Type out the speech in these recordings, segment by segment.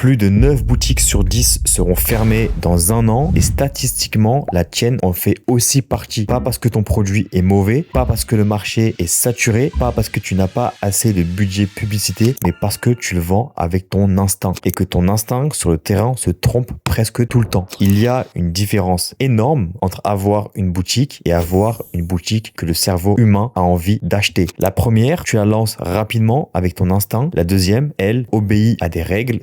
Plus de 9 boutiques sur 10 seront fermées dans un an et statistiquement, la tienne en fait aussi partie. Pas parce que ton produit est mauvais, pas parce que le marché est saturé, pas parce que tu n'as pas assez de budget publicité, mais parce que tu le vends avec ton instinct et que ton instinct sur le terrain se trompe presque tout le temps. Il y a une différence énorme entre avoir une boutique et avoir une boutique que le cerveau humain a envie d'acheter. La première, tu la lances rapidement avec ton instinct. La deuxième, elle, obéit à des règles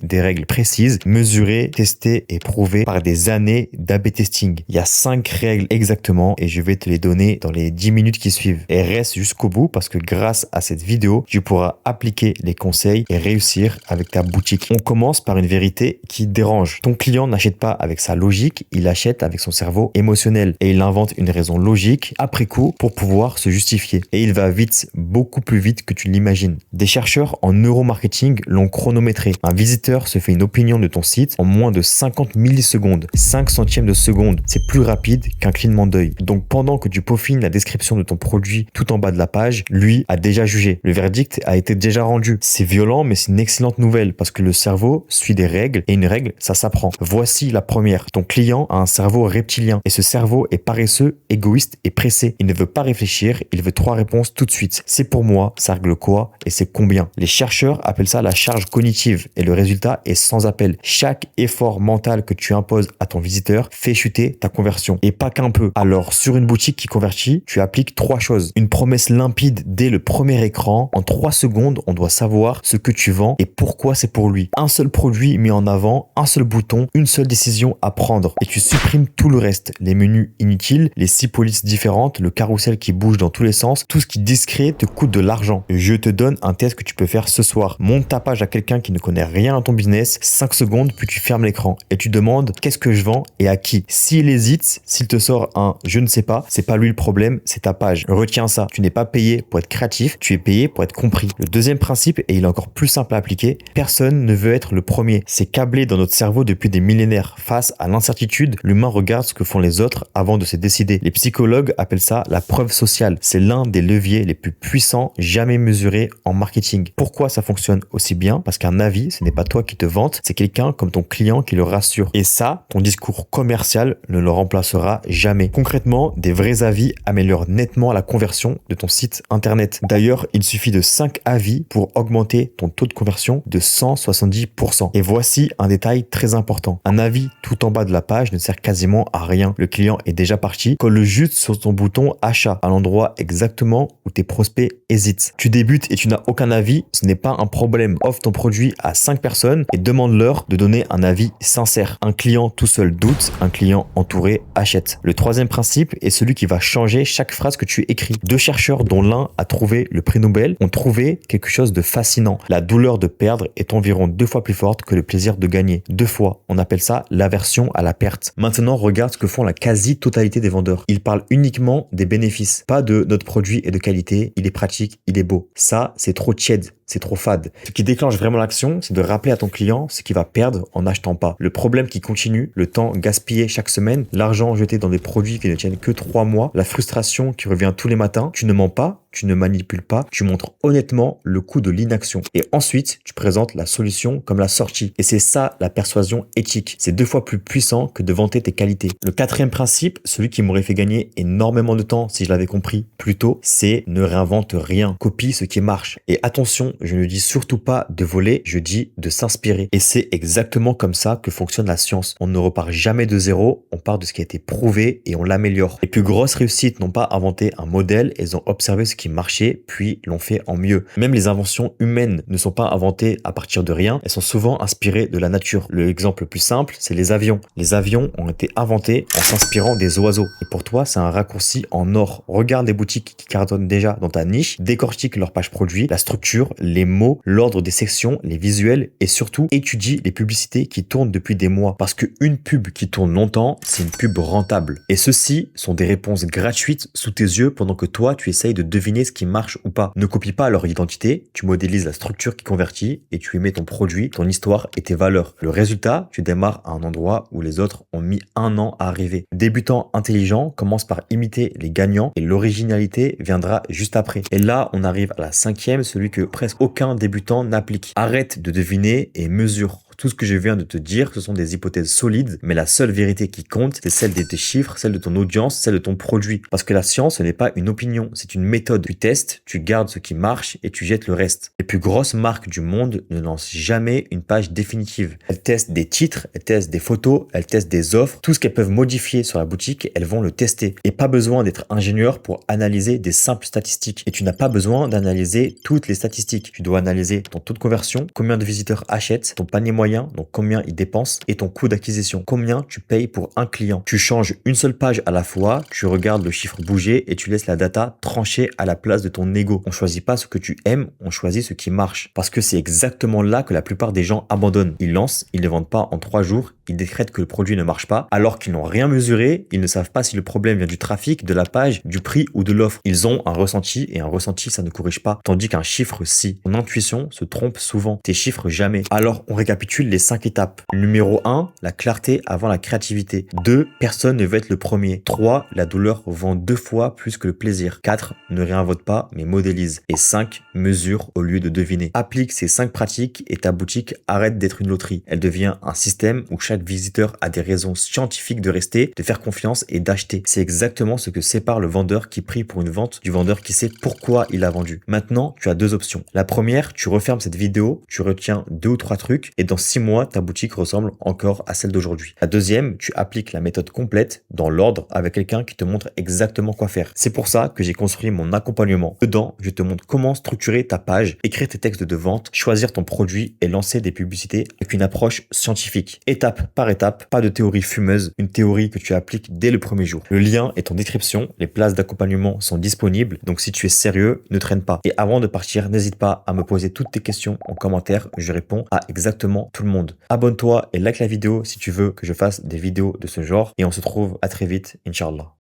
précises, mesurées, testées et prouvées par des années d'A/B testing. Il y a 5 règles exactement et je vais te les donner dans les 10 minutes qui suivent. Et reste jusqu'au bout parce que grâce à cette vidéo, tu pourras appliquer les conseils et réussir avec ta boutique. On commence par une vérité qui dérange. Ton client n'achète pas avec sa logique, il achète avec son cerveau émotionnel et il invente une raison logique après coup pour pouvoir se justifier. Et il va vite, beaucoup plus vite que tu l'imagines. Des chercheurs en neuromarketing l'ont chronométré. Un visiteur se fait une opinion de ton site en moins de 50 millisecondes. 5 centièmes de seconde, c'est plus rapide qu'un clignement d'œil. Donc pendant que tu peaufines la description de ton produit tout en bas de la page, lui a déjà jugé. Le verdict a été déjà rendu. C'est violent, mais c'est une excellente nouvelle parce que le cerveau suit des règles et une règle, ça s'apprend. Voici la première. Ton client a un cerveau reptilien et ce cerveau est paresseux, égoïste et pressé. Il ne veut pas réfléchir, il veut 3 réponses tout de suite. C'est pour moi, ça règle quoi et c'est combien. Les chercheurs appellent ça la charge cognitive et le résultat est sans appel. Chaque effort mental que tu imposes à ton visiteur fait chuter ta conversion et pas qu'un peu. Alors sur une boutique qui convertit, tu appliques 3 choses. Une promesse limpide dès le premier écran. En 3 secondes, on doit savoir ce que tu vends et pourquoi c'est pour lui. Un seul produit mis en avant, un seul bouton, une seule décision à prendre et tu supprimes tout le reste. Les menus inutiles, les 6 polices différentes, le carrousel qui bouge dans tous les sens, tout ce qui discret te coûte de l'argent. Je te donne un test que tu peux faire ce soir. Monte ta page à quelqu'un qui ne connaît rien à ton business, 5 secondes, puis tu fermes l'écran et tu demandes qu'est-ce que je vends et à qui. S'il hésite, s'il te sort un je ne sais pas, c'est pas lui le problème, c'est ta page. Retiens ça. Tu n'es pas payé pour être créatif, tu es payé pour être compris. Le deuxième principe, et il est encore plus simple à appliquer, personne ne veut être le premier. C'est câblé dans notre cerveau depuis des millénaires. Face à l'incertitude, l'humain regarde ce que font les autres avant de se décider. Les psychologues appellent ça la preuve sociale. C'est l'un des leviers les plus puissants jamais mesurés en marketing. Pourquoi ça fonctionne aussi bien? Parce qu'un avis, ce n'est pas toi qui te vante, c'est quelqu'un comme ton client qui le rassure. Et ça, ton discours commercial ne le remplacera jamais. Concrètement, des vrais avis améliorent nettement la conversion de ton site internet. D'ailleurs, il suffit de 5 avis pour augmenter ton taux de conversion de 170%. Et voici un détail très important. Un avis tout en bas de la page ne sert quasiment à rien. Le client est déjà parti. Colle juste sur ton bouton achat à l'endroit exactement où tes prospects hésitent. Tu débutes et tu n'as aucun avis, ce n'est pas un problème. Offre ton produit à 5 personnes et demande-leur de donner un avis sincère. Un client tout seul doute, un client entouré achète. Le troisième principe est celui qui va changer chaque phrase que tu écris. 2 chercheurs dont l'un a trouvé le prix Nobel ont trouvé quelque chose de fascinant. La douleur de perdre est environ 2 fois plus forte que le plaisir de gagner. 2 fois. On appelle ça l'aversion à la perte. Maintenant, regarde ce que font la quasi-totalité des vendeurs. Ils parlent uniquement des bénéfices, pas de notre produit est de qualité, il est pratique, il est beau. Ça, c'est trop tiède. C'est trop fade. Ce qui déclenche vraiment l'action, c'est de rappeler à ton client ce qu'il va perdre en n'achetant pas. Le problème qui continue, le temps gaspillé chaque semaine, l'argent jeté dans des produits qui ne tiennent que 3 mois, la frustration qui revient tous les matins, tu ne mens pas, tu ne manipules pas, tu montres honnêtement le coût de l'inaction. Et ensuite, tu présentes la solution comme la sortie. Et c'est ça la persuasion éthique. C'est 2 fois plus puissant que de vanter tes qualités. Le 4e principe, celui qui m'aurait fait gagner énormément de temps si je l'avais compris plus tôt, c'est ne réinvente rien. Copie ce qui marche. Et attention, je ne dis surtout pas de voler, je dis de s'inspirer. Et c'est exactement comme ça que fonctionne la science. On ne repart jamais de zéro, on part de ce qui a été prouvé et on l'améliore. Les plus grosses réussites n'ont pas inventé un modèle, elles ont observé ce qui marchait, puis l'ont fait en mieux. Même les inventions humaines ne sont pas inventées à partir de rien, elles sont souvent inspirées de la nature. L'exemple le plus simple, c'est les avions. Les avions ont été inventés en s'inspirant des oiseaux. Et pour toi, c'est un raccourci en or. Regarde les boutiques qui cartonnent déjà dans ta niche, décortique leur page produit, la structure, les mots, l'ordre des sections, les visuels et surtout étudie les publicités qui tournent depuis des mois parce qu'une pub qui tourne longtemps, c'est une pub rentable. Et ceux-ci sont des réponses gratuites sous tes yeux pendant que toi, tu essayes de deviner ce qui marche ou pas. Ne copie pas leur identité, tu modélises la structure qui convertit et tu y mets ton produit, ton histoire et tes valeurs. Le résultat, tu démarres à un endroit où les autres ont mis 1 an à arriver. Débutant intelligent commence par imiter les gagnants et l'originalité viendra juste après. Et là, on arrive à la 5e, celui que presque aucun débutant n'applique. Arrête de deviner et mesure. Tout ce que je viens de te dire, ce sont des hypothèses solides, mais la seule vérité qui compte, c'est celle de tes chiffres, celle de ton audience, celle de ton produit. Parce que la science, ce n'est pas une opinion, c'est une méthode. Tu testes, tu gardes ce qui marche et tu jettes le reste. Les plus grosses marques du monde ne lancent jamais une page définitive. Elles testent des titres, elles testent des photos, elles testent des offres. Tout ce qu'elles peuvent modifier sur la boutique, elles vont le tester. Et pas besoin d'être ingénieur pour analyser des simples statistiques. Et tu n'as pas besoin d'analyser toutes les statistiques. Tu dois analyser ton taux de conversion, combien de visiteurs achètent, ton panier moyen, donc combien ils dépensent, et ton coût d'acquisition, combien tu payes pour un client. Tu changes une seule page à la fois, tu regardes le chiffre bouger et tu laisses la data trancher à la place de ton ego. On choisit pas ce que tu aimes, on choisit ce qui marche. Parce que c'est exactement là que la plupart des gens abandonnent. Ils lancent, ils ne vendent pas en 3 jours, ils décrètent que le produit ne marche pas, alors qu'ils n'ont rien mesuré, ils ne savent pas si le problème vient du trafic, de la page, du prix ou de l'offre. Ils ont un ressenti et un ressenti ça ne corrige pas, tandis qu'un chiffre si. Ton intuition se trompe souvent, tes chiffres jamais. Alors on récapitule les 5 étapes. Numéro 1, la clarté avant la créativité. 2, personne ne veut être le premier. 3, la douleur vend 2 fois plus que le plaisir. 4, ne réinvente pas mais modélise. Et 5, mesure au lieu de deviner. Applique ces 5 pratiques et ta boutique arrête d'être une loterie. Elle devient un système où chaque visiteur a des raisons scientifiques de rester, de faire confiance et d'acheter. C'est exactement ce que sépare le vendeur qui prie pour une vente du vendeur qui sait pourquoi il a vendu. Maintenant, tu as 2 options. La première, tu refermes cette vidéo, tu retiens 2 ou 3 trucs et dans 6 mois, ta boutique ressemble encore à celle d'aujourd'hui. La deuxième, tu appliques la méthode complète dans l'ordre avec quelqu'un qui te montre exactement quoi faire. C'est pour ça que j'ai construit mon accompagnement. Dedans, je te montre comment structurer ta page, écrire tes textes de vente, choisir ton produit et lancer des publicités avec une approche scientifique. Étape par étape, pas de théorie fumeuse, une théorie que tu appliques dès le premier jour. Le lien est en description, les places d'accompagnement sont disponibles, donc si tu es sérieux, ne traîne pas. Et avant de partir, n'hésite pas à me poser toutes tes questions en commentaire, je réponds à exactement tout le monde. Abonne-toi et like la vidéo si tu veux que je fasse des vidéos de ce genre et on se retrouve à très vite, Inch'Allah.